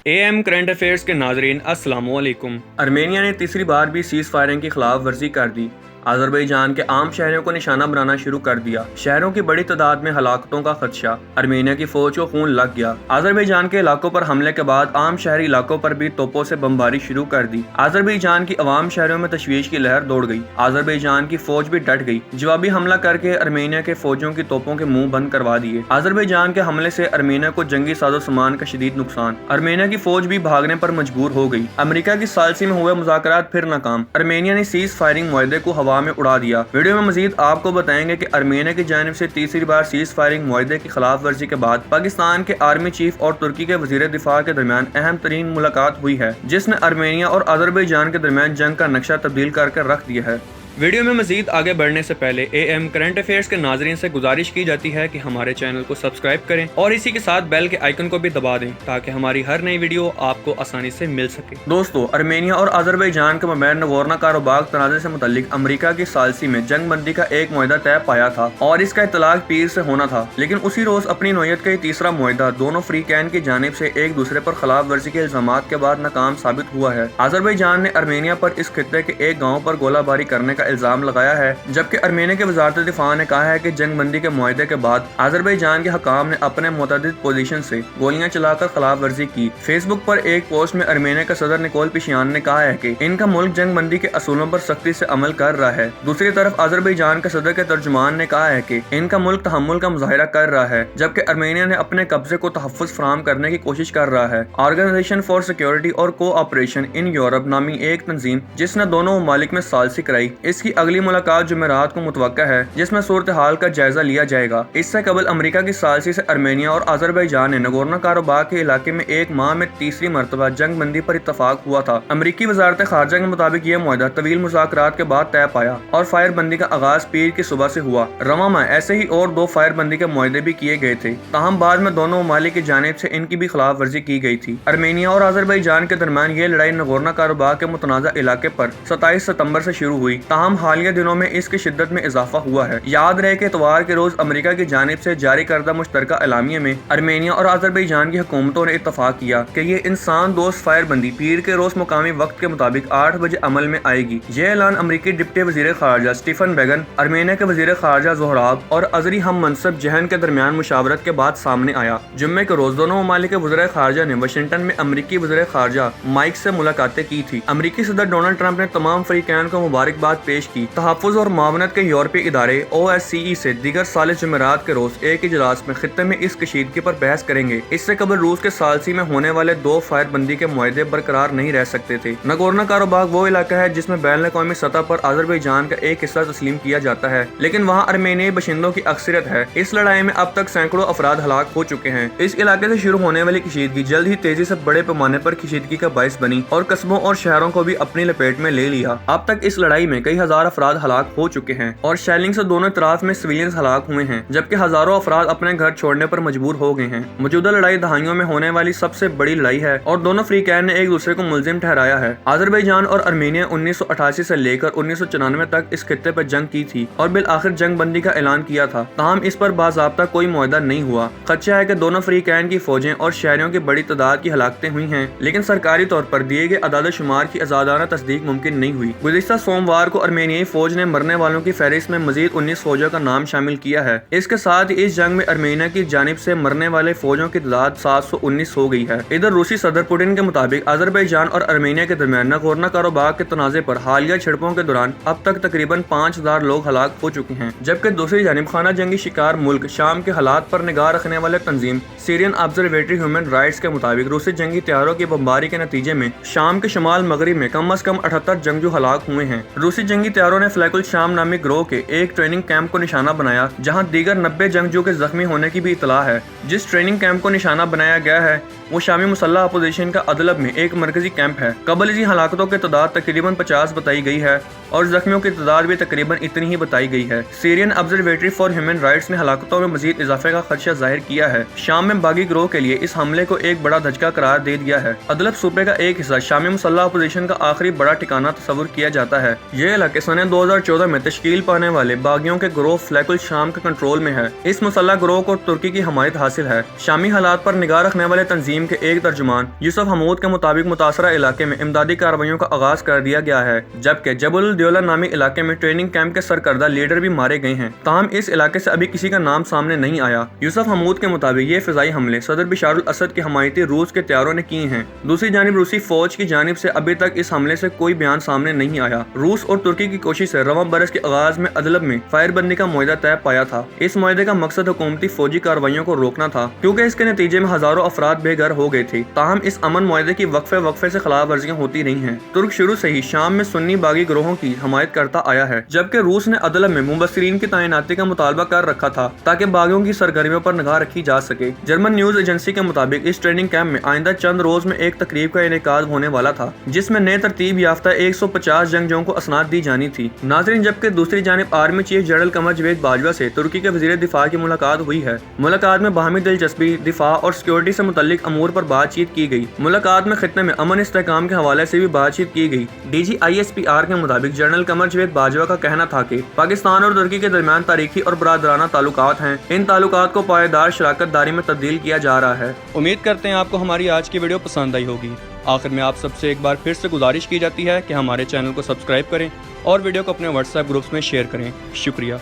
AM current affairs के नाजरीन अस्सलाम वालेकुम। अर्मेनिया ने तीसरी बार भी सीज फायरिंग की खिलाफ वर्जी कर दी। अजरबैजान के आम शहरों को निशाना बनाना शुरू कर दिया। शहरों की बड़ी तादाद में हलाकतों का खदशा। अर्मेनिया की फौज को खून लग गया। अजरबैजान के इलाकों पर हमले के बाद आम शहरी इलाकों पर भी तोपों से बमबारी शुरू कर दी। अजरबैजान की अवाम शहरों में तशवीश की लहर दौड़ गई। अजरबैजान की फौज भी डट गई। जवाबी हमला करके अर्मेनिया के फौजों की तोपों के मुंह बंद करवा दिए। अजरबैजान के हमले से अर्मेनिया को जंगी साजो सामान का शदीद नुकसान। अर्मेनिया की फौज भी भागने पर मजबूर हो गई। अमेरिका की सालसी में हुए मुज़ाकरात फिर नाकाम। अर्मेनिया ने सीज फायरिंग मुआहदे को हवा में उड़ा दिया। वीडियो में मजीद आपको बताएंगे कि अर्मेनिया की जानिब से तीसरी बार सीज फायरिंग मुआहदे की खिलाफ वर्जी के बाद पाकिस्तान के आर्मी चीफ और तुर्की के वजीर दिफा के दरमियान अहम तरीन मुलाकात हुई है, जिसने अर्मेनिया और अजरबैजान के दरमियान जंग का नक्शा तब्दील करके रख दिया है। वीडियो में मजीद आगे बढ़ने से पहले AM करंट अफेयर्स के नाजरीन से गुजारिश की जाती है कि हमारे चैनल को सब्सक्राइब करें और इसी के साथ बेल के आइकन को भी दबा दें ताकि हमारी हर नई वीडियो आपको आसानी से मिल सके। दोस्तों, अर्मेनिया और अजरबैजान के मबैन नगोर्नो काराबाख तनाज़े से मुतल्लिक अमेरिका की सालसी में जंग बंदी का एक मुआहदा तय पाया था और इसका इतलाक पीर से होना था, लेकिन उसी रोज अपनी नौयत का तीसरा मुआहदा दोनों फ्रीकैन की जानिब से एक दूसरे पर खिलाफ वर्जी के इल्जामात के बाद नाकाम साबित हुआ है। अजरबैजान ने अर्मेनिया पर इस खित्ते के एक गाँव पर गोलाबारी करने का इल्जाम लगाया है, जबकि अर्मेनिया के वजारत दिफा ने कहा है कि जंग बंदी के मुआहदे के बाद अजरबैजान के हकाम ने अपने मुतअद्दिद पोजीशन से गोलियां चलाकर खिलाफ वर्जी की। फेसबुक पर एक पोस्ट में अर्मेनिया के सदर निकोल पेशियान ने कहा है कि इनका मुल्क जंग बंदी के असूलों पर सख्ती से अमल कर रहा है। दूसरी तरफ अजरबैजान के सदर के तर्जुमान ने कहा है कि इनका मुल्क तहम्मुल का मुजाहिरा कर रहा है, जबकि अर्मेनिया ने अपने कब्जे को तहफ़्फ़ुज़ फराहम करने की कोशिश कर रहा है। ऑर्गेनाइजेशन फॉर सिक्योरिटी और कोऑपरेशन इन यूरोप नामी एक तंजीम जिसने दोनों ममालिक में सालसी कराई, इसकी अगली मुलाकात जुमेरात को मुतवक्का है, जिसमें सूरत हाल का जायजा लिया जाएगा। इससे कबल अमेरिका की सालसी से अर्मेनिया और अजरबैजान ने नगोर्नो काराबाख के इलाके में एक माह में तीसरी मरतबा जंग बंदी पर इत्तफाक हुआ था। अमेरिकी वजारत खारजा के मुताबिक यह मुआहदा तवील मुज़ाकरात के बाद तय पाया और फायर बंदी का आगाज पीर की सुबह से हुआ। रवा माह ऐसे ही और दो फायर बंदी के मुआहदे भी किए गए थे, ताहम बाद में दोनों ममालिक की जानिब से इनकी भी खिलाफ वर्जी की गई थी। अर्मेनिया और अजरबैजान के दरमियान ये लड़ाई नगोर्नो काराबाख के मुतनाज़ा इलाके पर 27 सितंबर से शुरू हुई, ताहम हालिया दिनों में इसकी शिद्दत में इजाफा हुआ है। याद रहे कि इतवार के रोज अमेरिका की जानिब से जारी करदा मुश्तरका एलामिया में अर्मेनिया और अजरबैजान की हुकूमतों ने इत्तफाक किया कि ये इंसान दोस्त फायर बंदी पीर के रोज मुकामी वक्त के मुताबिक 8 बजे अमल में आएगी। यह ऐलान अमेरिकी डिप्टी वजीर खारजा स्टीफन बेगन, अर्मेनिया के वजीर खारजा जोहराब और अजरी हम मनसब जहन के दरमियान मुशावरत के बाद सामने आया। जुम्मे के रोज दोनों ममालिक के वज़ीर खारजा ने वाशिंगटन में अमेरिकी वज़ीर खारजा माइक से मुलाकातें की थी। अमेरिकी सदर डोनाल्ड ट्रंप ने तमाम फरीकैन को मुबारकबाद पेश की। तहफ़्फ़ुज़ और मावनत के यूरोपीय इदारे OSCE से दीगर सालिस जुमेरात के रोज एक इजलास में खित्ते में इस कशीदगी पर बहस करेंगे। इससे कबल रूस के सालसी में होने वाले दो फायर बंदी के मुआहदे बरकरार नहीं रह सकते थे। नगोर्नो काराबाख वो इलाका है जिसमें बैनुल-अक़वामी सतह पर अजरबैजान का एक हिस्सा तस्लीम किया जाता है, लेकिन वहाँ अर्मेनियाई बशिंदों की अक्सरियत है। इस लड़ाई में अब तक सैकड़ों अफराद हलाक हो चुके हैं। इस इलाके से शुरू होने वाली कशीदगी जल्द ही तेजी से बड़े पैमाने पर कशीदगी का बाइस बनी और कस्बों और शहरों को भी अपनी लपेट में ले लिया। अब तक इस लड़ाई में कई हजार अफराद हलाक हो चुके हैं और शेलिंग से दोनों तरफ में सिविलियंस हलाक हुए हैं, जबकि हजारों अफराद अपने घर छोड़ने पर मजबूर हो गए हैं। मौजूदा लड़ाई दहाइयों में होने वाली सबसे बड़ी लड़ाई है और दोनों फ्रीकैन ने एक दूसरे को मुलजिम ठहराया है। अजरबैजान और अर्मेनिया 1988 से लेकर 1994 तक इस खित्ते पर जंग की थी और बिल आखिर जंग बंदी का ऐलान किया था, ताहम इस पर बाज़ाब्ता कोई मुआहदा नहीं हुआ। खदशा है कि दोनों फ्रीकैन की फौजें और शहरियों की बड़ी तादाद की हलाकतें हुई हैं, लेकिन सरकारी तौर पर दिए गए अदाद शुमार की आजादाना तस्दीक मुमकिन नहीं हुई। गुज़िश्ता सोमवार को अर्मेनियाई फौज ने मरने वालों की फहरिस्त में मजीद 19 फौजों का नाम शामिल किया है। इसके साथ इस जंग में अर्मेनिया की जानिब से मरने वाले फौजों की तादाद 719 हो गई है। इधर रूसी सदर पुतिन के मुताबिक अजरबैजान और अर्मेनिया के दरमियान नगोर्नो काराबाख के तनाज़े पर हालिया झड़पों के दौरान अब तक तकरीबन 5000 लोग हलाक हो चुके हैं, जबकि दूसरी जानिब खाना जंगी शिकार मुल्क शाम के हालात पर निगाह रखने वाले तंजीम सीरियन ऑब्जर्वेटरी ह्यूमन राइट्स के मुताबिक रूसी जंगी तैयारों की बमबारी के नतीजे में शाम के शमाल मगरिब में कम अज कम 78 जंगजू हलाक हुए हैं। रूसी जंगी तैयारों ने फ्लैकुल शाम नामी ग्रोह के एक ट्रेनिंग कैंप को निशाना बनाया, जहां दीगर 90 जंगजू के जख्मी होने की भी इतला है। जिस ट्रेनिंग कैंप को निशाना बनाया गया है वो शामी मुसल्लह अपोजिशन का अदलब में एक मरकजी कैंप है। कबल इसी हलाकतों की तादाद तकरीबन 50 बताई गई है। और जख्मियों की तादाद भी तकरीबन इतनी ही बताई गई है। Syrian observatory for human rights ने हलाकतों में मजीद इजाफे का खदशा जाहिर किया है। शाम में बागी गिरोह के लिए इस हमले को एक बड़ा धचका करार दे दिया है। अदलब सूबे का एक हिस्सा शामी मुसल्लह अपोजिशन का आखिरी बड़ा ठिकाना तस्वुर किया जाता है। ये इलाके सन 2014 में तश्कील पाने वाले बागियों के गिरोह फ्लैकुल शाम के कंट्रोल में है। इस मुसल्लह गिरोह को तुर्की की हमायत हासिल है। शामी हालात पर निगाह रखने वाले तंजीम के एक तर्जुमान यूसुफ हमूद के मुताबिक मुतासरा इलाके में इमदादी कार्रवाइयों का आगाज कर दिया गया है, जबकि जबल दियोला नामी इलाके में ट्रेनिंग कैंप के सरकर्दा लीडर भी मारे गए हैं। ताहम इस इलाके से अभी किसी का नाम सामने नहीं आया। यूसुफ हमूद के मुताबिक ये फिजाई हमले सदर बशारुल असद के हमायती रूस के तैयारों ने किए हैं। दूसरी जानिब रूसी फौज की जानिब से अभी तक इस हमले से कोई बयान सामने नहीं आया। रूस और तुर्की की कोशिश से रवां बरस के आगाज में अदलब में फायरबंदी का मुआहदा तय पाया था। इस मुआहदे का मकसद हुकूमती फौजी कार्रवाइयों को रोकना था, क्योंकि इसके नतीजे में हजारों अफराद बेघर हो गए थे। ताहम इस अमन मुआहदे की वक्फे से खिलाफ वर्जियां होती रही हैं। तुर्क शुरू से ही शाम में सुन्नी बागी गिरोहों की हमायत करता आया है, जबकि रूस ने अदलब में मुबस्सिरीन की तैनाती का मुतालबा कर रखा था ताकि बागियों की सरगर्मियों पर निगाह रखी जा सके। जर्मन न्यूज एजेंसी के मुताबिक इस ट्रेनिंग कैंप में आइंदा चंद रोज में एक तकरीब का इनेकाद होने वाला था, जिसमें नए तरतीब याफ्ता 150 जंगजों को असनाद दी जानी थी। नाज़रीन, जबकि दूसरी जानिब आर्मी चीफ जनरल कमर जवेद बाजवा से तुर्की के वजीर दिफा की मुलाकात हुई है। मुलाकात में बाहमी दिलचस्पी, दिफा और सिक्योरिटी से मुतल्लिक अमूर पर बातचीत की गई। मुलाकात में खित्ते में अमन इस्तेहकाम के हवाले से भी बातचीत की गई। DG ISPR के मुताबिक जनरल कमर जवेद बाजवा का कहना था कि पाकिस्तान और तुर्की के दरमियान तारीखी और बरादराना ताल्लुकात हैं। इन ताल्लुकात को पायदार शराकत दारी में तब्दील किया जा रहा है। उम्मीद करते हैं आपको हमारी आज की वीडियो पसंद आई होगी। आखिर में आप सबसे एक बार फिर से गुजारिश की जाती है कि हमारे चैनल को सब्सक्राइब करें और वीडियो को अपने व्हाट्सएप ग्रुप्स में शेयर करें। शुक्रिया।